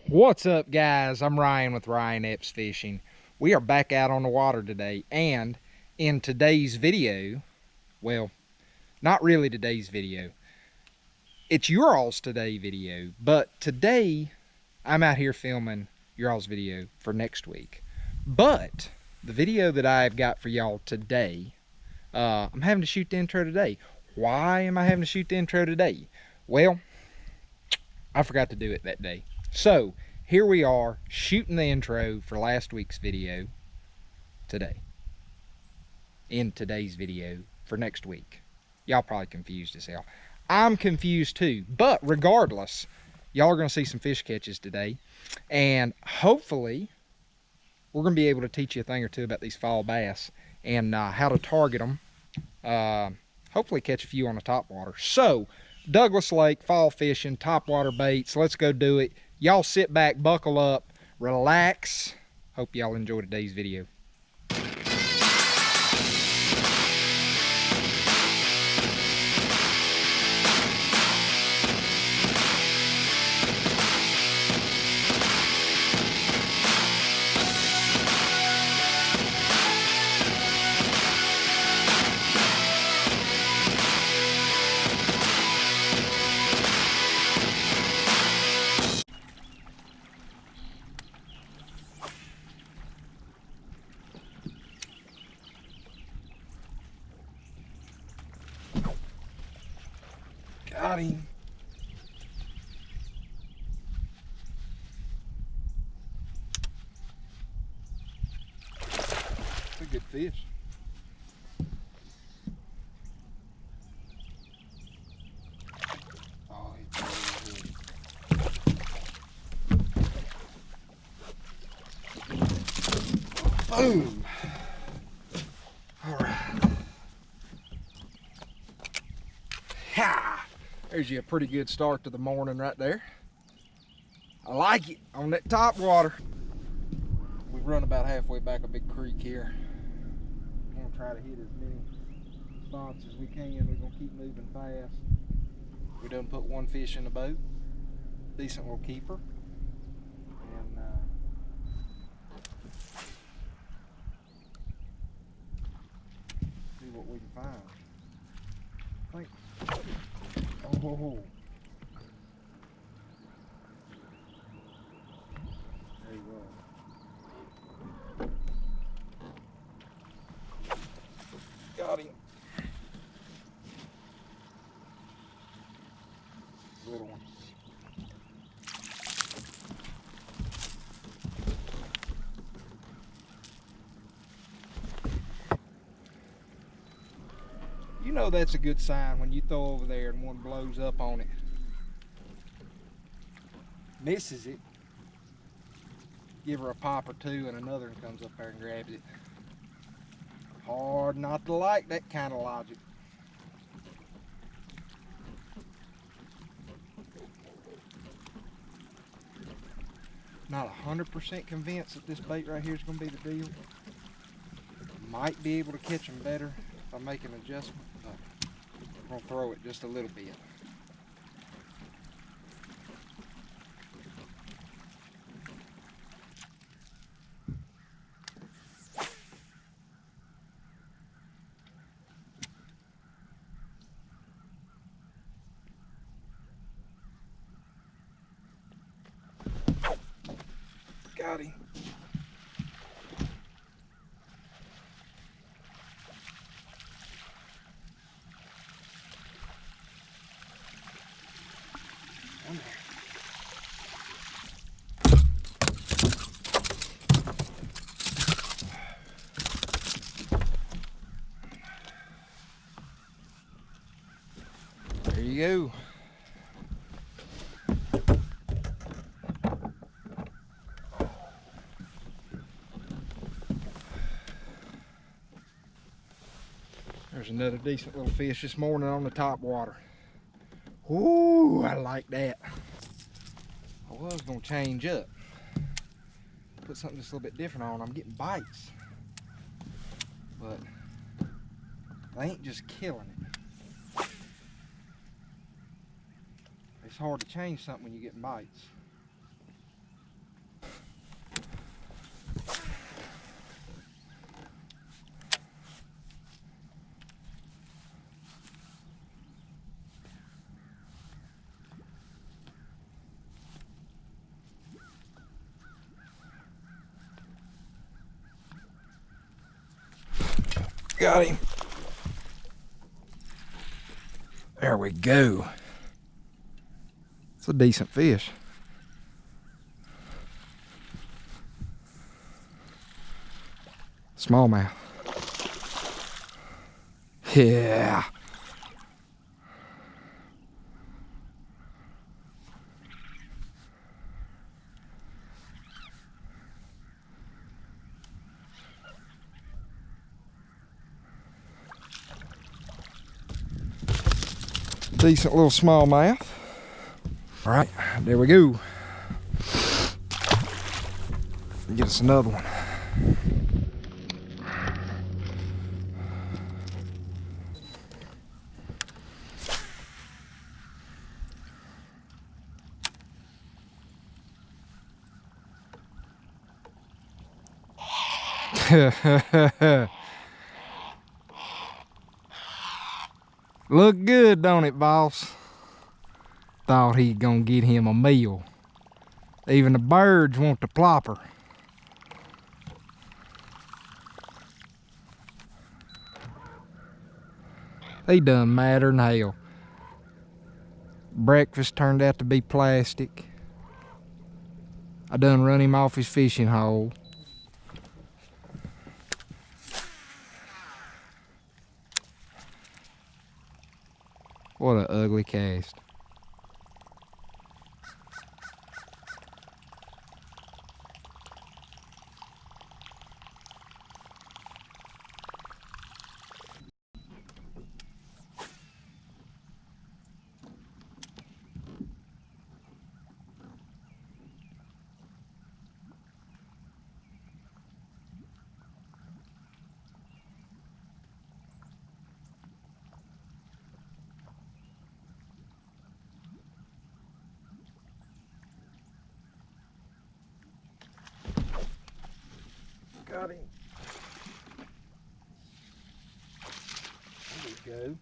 What's up, guys? I'm Ryan with Ryan Epps Fishing. We are back out on the water today, and in today's video, well, not really today's video, it's your all's today video, but today I'm out here filming your all's video for next week. But the video that I've got for y'all today, I'm having to shoot the intro today. Why am I having to shoot the intro today? Well, I forgot to do it that day. So here we are shooting the intro for last week's video today, in today's video for next week. Y'all probably confused as hell. I'm confused too, but regardless, y'all are going to see some fish catches today, and hopefully we're going to be able to teach you a thing or two about these fall bass and how to target them. Hopefully catch a few on the topwater. So Douglas Lake, fall fishing, topwater baits. Let's go do it. Y'all sit back, buckle up, relax. Hope y'all enjoy today's video. Got him. It's a good fish. Oh, he's boom. All right. Ha! There's you a pretty good start to the morning right there. I like it on that top water. We've run about halfway back a big creek here. We're gonna try to hit as many spots as we can. We're gonna keep moving fast. We done put one fish in the boat. Decent little keeper. And see what we can find. I think. Oh. There you go. Got him. Little one. You know that's a good sign when you throw over there and one blows up on it. Misses it. Give her a pop or two and another one comes up there and grabs it. Hard not to like that kind of logic. Not 100% convinced that this bait right here is going to be the deal. Might be able to catch them better if I make an adjustment, but I'm going to throw it just a little bit. Got him. There you go. There's another decent little fish this morning on the top water. Ooh, I like that. I was gonna change up, put something just a little bit different on. I'm getting bites, but they ain't just killing it. It's hard to change something when you're getting bites. Got him. There we go. It's a decent fish. Smallmouth. Yeah. Decent little smallmouth. All right, there we go. Get us another one. Look good, don't it, boss? Thought he's gonna get him a meal. Even the birds want the plopper. He done madder than hell. Breakfast turned out to be plastic. I done run him off his fishing hole. What an ugly cast. Got him. There we go.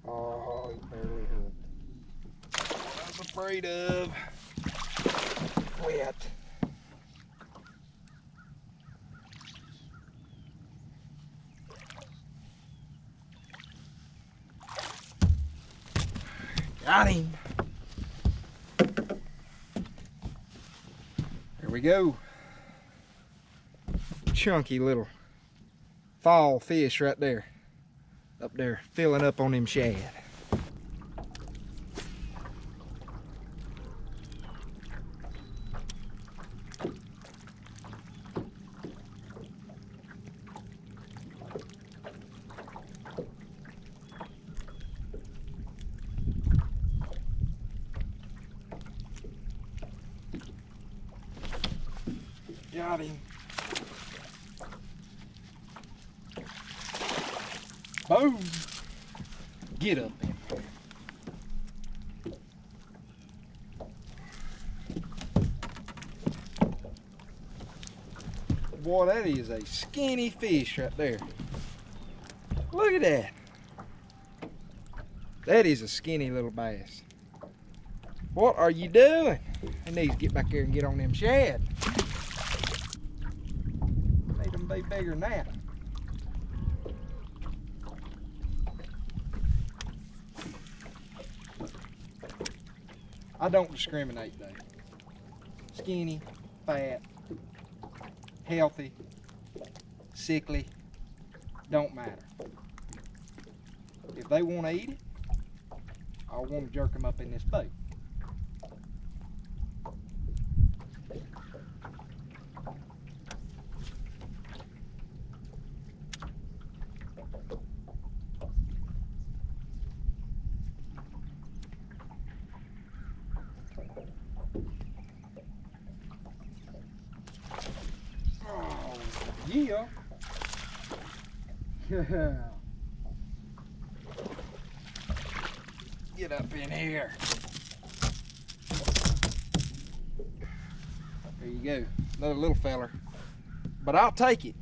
Oh, he barely hooked. I was afraid of. Wet. Got him. There we go. Chunky little fall fish right there. Up there, filling up on them shad. Got him. Boom. Get up in there. Boy, that is a skinny fish right there. Look at that. That is a skinny little bass. What are you doing? He needs to get back there and get on them shad. Need them to be bigger than that. I don't discriminate though. Skinny, fat, healthy, sickly, don't matter. If they want to eat it, I want to jerk them up in this boat. Yeah. Get up in here. There you go. Another little feller. But I'll take it.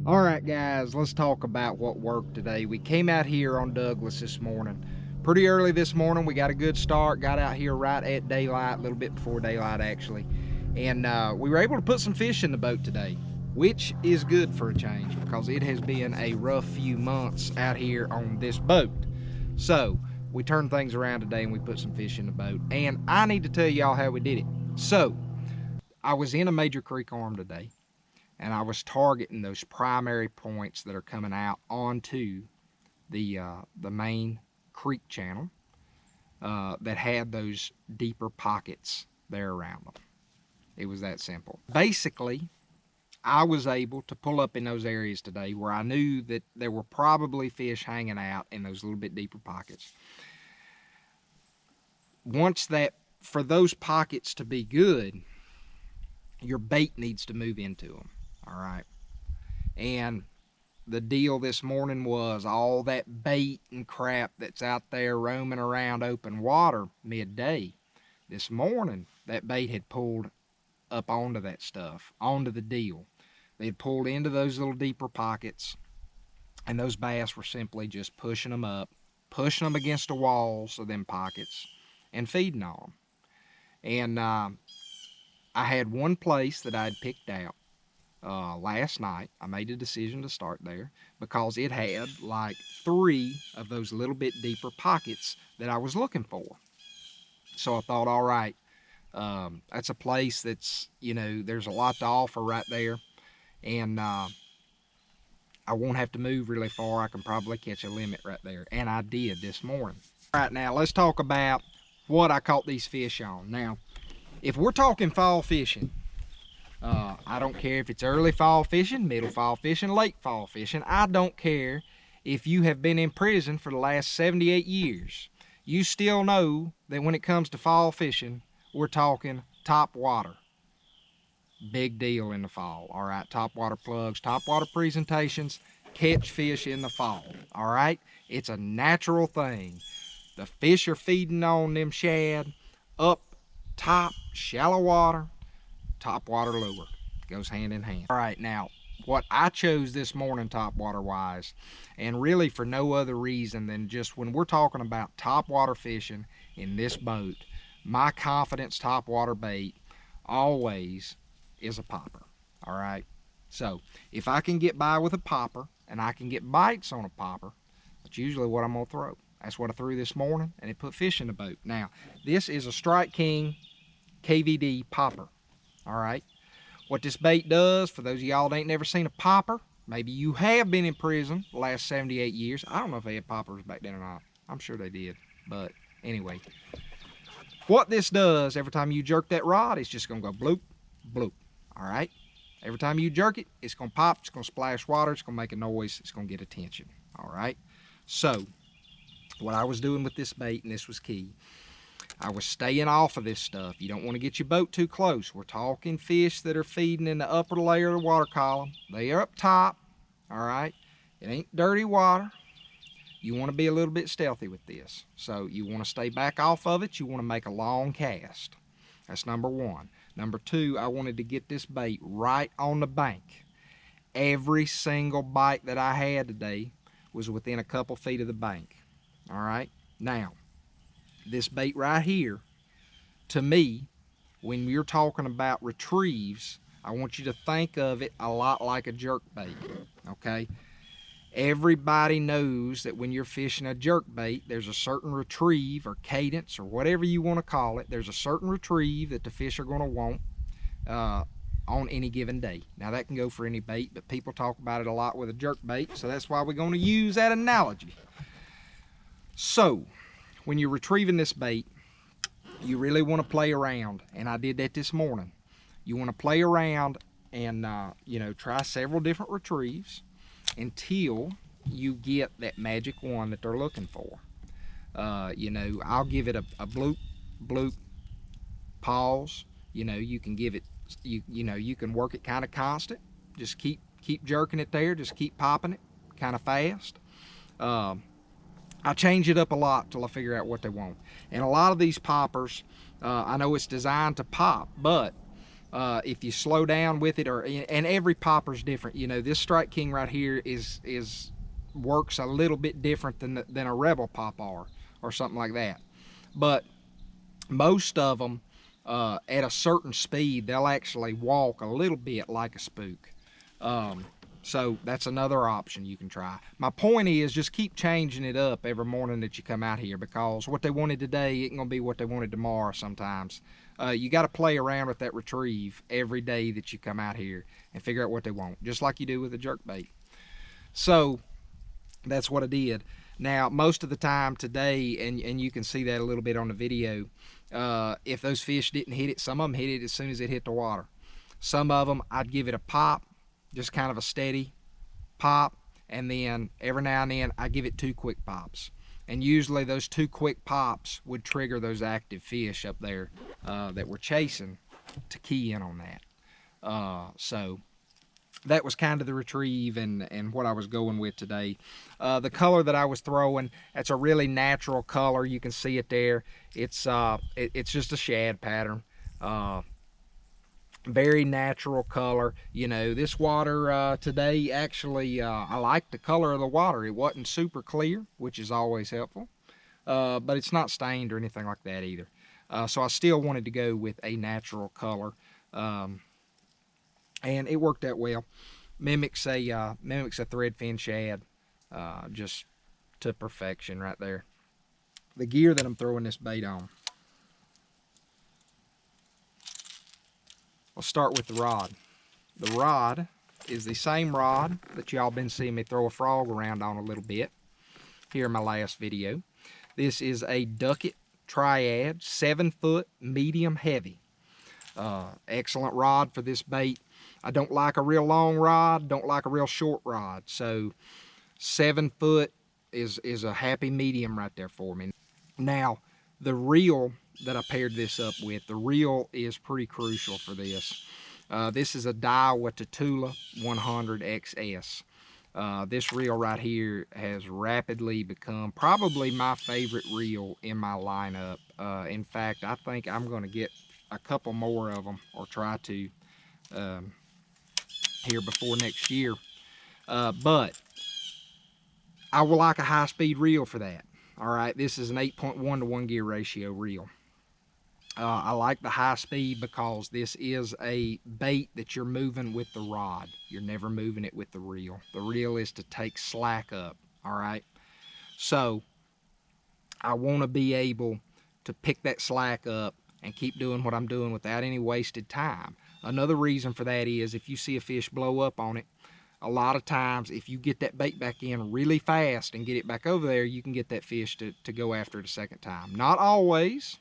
All right, guys, let's talk about what worked today. We came out here on Douglas this morning. pretty early this morning. We got a good start, got out here right at daylight, a little bit before daylight actually. And we were able to put some fish in the boat today, which is good for a change because it has been a rough few months out here on this boat. So we turned things around today and we put some fish in the boat. And I need to tell y'all how we did it. So I was in a major creek arm today, and I was targeting those primary points that are coming out onto the main creek channel that had those deeper pockets there around them. It was that simple. Basically, I was able to pull up in those areas today where I knew that there were probably fish hanging out in those little bit deeper pockets. Once that, for those pockets to be good, your bait needs to move into them, all right? And the deal this morning was all that bait and crap that's out there roaming around open water midday. This morning, that bait had pulled up onto that stuff, onto the deal. They had pulled into those little deeper pockets, and those bass were simply just pushing them up, pushing them against the walls of them pockets, and feeding on them. And I had one place that I had picked out last night. I made a decision to start there because it had like 3 of those little bit deeper pockets that I was looking for. So I thought, all right, that's a place that's, you know, there's a lot to offer right there, and I won't have to move really far. I can probably catch a limit right there, and I did this morning. All right, now let's talk about what I caught these fish on. Now, if we're talking fall fishing, I don't care if it's early fall fishing, middle fall fishing, late fall fishing. I don't care if you have been in prison for the last 78 years. You still know that when it comes to fall fishing, we're talking top water. Big deal in the fall, all right? Top water plugs, top water presentations, catch fish in the fall, all right? It's a natural thing. The fish are feeding on them shad up top, shallow water, top water lure. Goes hand in hand. All right, now, what I chose this morning top water wise, and really for no other reason than just when we're talking about top water fishing in this boat, my confidence top water bait always is a popper, all right? So if I can get by with a popper and I can get bites on a popper, that's usually what I'm gonna throw. That's what I threw this morning, and it put fish in the boat. Now, this is a Strike King KVD popper, all right? What this bait does, for those of y'all that ain't never seen a popper, maybe you have been in prison the last 78 years. I don't know if they had poppers back then or not. I'm sure they did, but anyway. What this does, every time you jerk that rod, it's just gonna go bloop, bloop, all right? Every time you jerk it, it's gonna pop, it's gonna splash water, it's gonna make a noise, it's gonna get attention, all right? So, what I was doing with this bait, and this was key, I was staying off of this stuff. You don't wanna get your boat too close. We're talking fish that are feeding in the upper layer of the water column. They are up top, all right? It ain't dirty water. You want to be a little bit stealthy with this. So you want to stay back off of it. You want to make a long cast. That's number one. Number two, I wanted to get this bait right on the bank. Every single bite that I had today was within a couple feet of the bank. All right? Now, this bait right here, to me, when you're talking about retrieves, I want you to think of it a lot like a jerk bait, okay? Everybody knows that when you're fishing a jerk bait, there's a certain retrieve or cadence or whatever you want to call it. There's a certain retrieve that the fish are going to want on any given day. Now that can go for any bait, but people talk about it a lot with a jerk bait, so that's why we're going to use that analogy. So when you're retrieving this bait, you really want to play around, and I did that this morning. You want to play around and you know, try several different retrieves until you get that magic one that they're looking for. You know, I'll give it a bloop, bloop, pause. You know, you can give it, you know, you can work it kind of constant. Just keep jerking it there. Just keep popping it kind of fast. I change it up a lot till I figure out what they want. And a lot of these poppers, I know it's designed to pop, but if you slow down with it, and every popper's different. You know, this Strike King right here works a little bit different than a Rebel popper or something like that. But most of them, at a certain speed, they'll actually walk a little bit like a spook. So that's another option you can try. My point is, just keep changing it up every morning that you come out here, because what they wanted today isn't going to be what they wanted tomorrow sometimes. You got to play around with that retrieve every day that you come out here and figure out what they want, just like you do with a jerkbait. So that's what I did. Now, most of the time today, and you can see that a little bit on the video, if those fish didn't hit it, some of them hit it as soon as it hit the water. Some of them, I'd give it a pop, just kind of a steady pop, and then every now and then I give it 2 quick pops. And usually those 2 quick pops would trigger those active fish up there that we're chasing to key in on that. So that was kind of the retrieve and what I was going with today. The color that I was throwing, that's a really natural color. You can see it there. It's just a shad pattern. Very natural color. You know, this water today, actually, I like the color of the water. It wasn't super clear, which is always helpful, but it's not stained or anything like that either. So I still wanted to go with a natural color, and it worked out well. Mimics a threadfin shad, just to perfection right there. The gear that I'm throwing this bait on. I'll start with the rod. The rod is the same rod that y'all been seeing me throw a frog around on a little bit here in my last video. This is a Duckett Triad, 7-foot, medium heavy. Excellent rod for this bait. I don't like a real long rod, don't like a real short rod, so 7 foot is a happy medium right there for me. Now, the reel that I paired this up with, the reel is pretty crucial for this. This is a Diawa Tatula 100 XS. This reel right here has rapidly become probably my favorite reel in my lineup. In fact, I think I'm going to get a couple more of them, or try to, here before next year. But I would like a high-speed reel for that. All right, this is an 8.1 to 1 gear ratio reel. I like the high speed because this is a bait that you're moving with the rod. You're never moving it with the reel. The reel is to take slack up, all right? So I want to be able to pick that slack up and keep doing what I'm doing without any wasted time. Another reason for that is if you see a fish blow up on it, a lot of times if you get that bait back in really fast and get it back over there, you can get that fish to go after it a second time. Not always,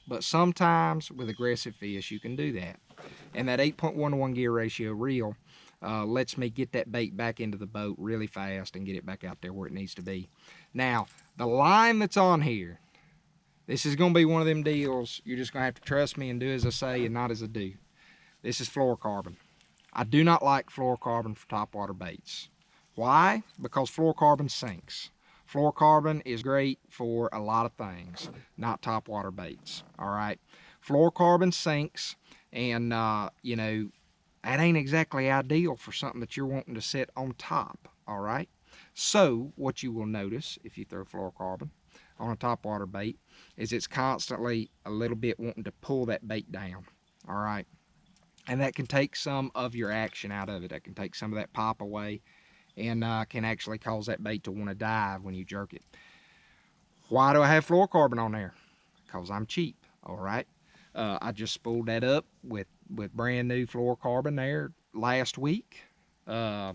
but sometimes with aggressive fish you can do that. And that 8.1 to 1 gear ratio reel lets me get that bait back into the boat really fast and get it back out there where it needs to be. Now, the line that's on here, this is going to be one of them deals you're just going to have to trust me and do as I say and not as I do. This is fluorocarbon. I do not like fluorocarbon for topwater baits. Why? Because fluorocarbon sinks. Fluorocarbon is great for a lot of things, not topwater baits, all right? Fluorocarbon sinks, and, you know, that ain't exactly ideal for something that you're wanting to set on top, all right? So, what you will notice if you throw fluorocarbon on a topwater bait is it's constantly a little bit wanting to pull that bait down, all right? And that can take some of your action out of it. That can take some of that pop away and can actually cause that bait to want to dive when you jerk it. Why do I have fluorocarbon on there? Because I'm cheap, all right? I just spooled that up with brand new fluorocarbon there last week. I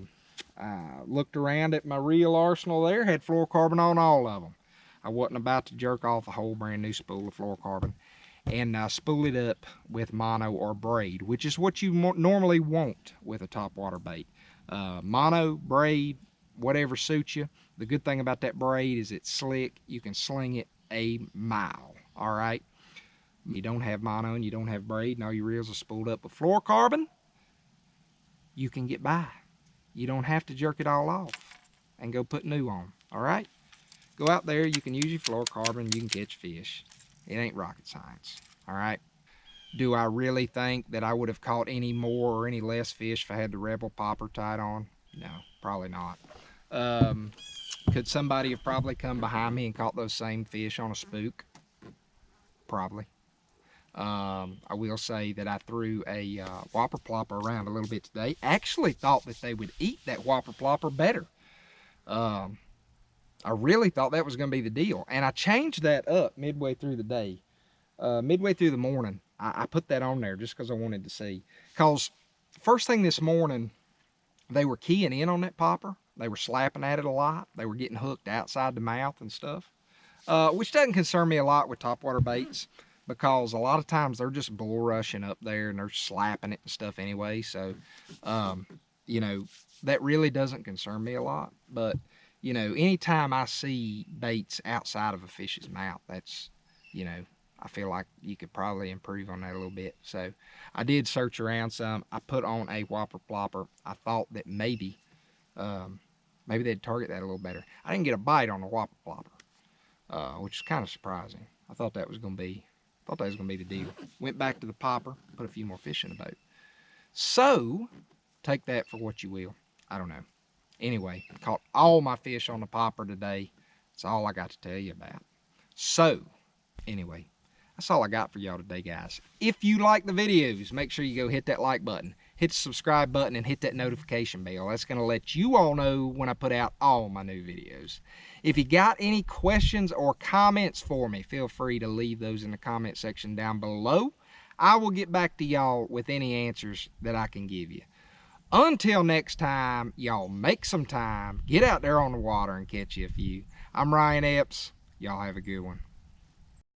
looked around at my reel arsenal there, had fluorocarbon on all of them. I wasn't about to jerk off a whole brand new spool of fluorocarbon. And spool it up with mono or braid, which is what you normally want with a topwater bait. Mono, braid, whatever suits you. The good thing about that braid is it's slick. You can sling it a mile, all right? You don't have mono and you don't have braid and all your reels are spooled up with fluorocarbon, you can get by. You don't have to jerk it all off and go put new on, all right? Go out there, you can use your fluorocarbon, you can catch fish. It ain't rocket science, all right? Do I really think that I would have caught any more or any less fish if I had the Rebel popper tied on? No, probably not. Could somebody have probably come behind me and caught those same fish on a spook? Probably. I will say that I threw a whopper plopper around a little bit today. Actually thought that they would eat that whopper plopper better. I really thought that was going to be the deal. And I changed that up midway through the day. Midway through the morning, I put that on there just because I wanted to see. Because first thing this morning, they were keying in on that popper. They were slapping at it a lot. They were getting hooked outside the mouth and stuff, which doesn't concern me a lot with topwater baits, because a lot of times they're just bull rushing up there and they're slapping it and stuff anyway. So, you know, that really doesn't concern me a lot. But, you know, anytime I see baits outside of a fish's mouth, that's, you know, I feel like you could probably improve on that a little bit. So I did search around some. I put on a whopper plopper. I thought that maybe they'd target that a little better. I didn't get a bite on the whopper plopper, which is kind of surprising. I thought that was going to be, the deal. Went back to the popper, put a few more fish in the boat. So take that for what you will. I don't know. Anyway, caught all my fish on the popper today. That's all I got to tell you about. So anyway, that's all I got for y'all today, guys. If you like the videos, make sure you go hit that like button, hit the subscribe button, and hit that notification bell. That's going to let you all know when I put out all my new videos. If you got any questions or comments for me, feel free to leave those in the comment section down below. I will get back to y'all with any answers that I can give you. Until next time, y'all make some time, get out there on the water and catch you a few. I'm Ryan Epps. Y'all have a good one.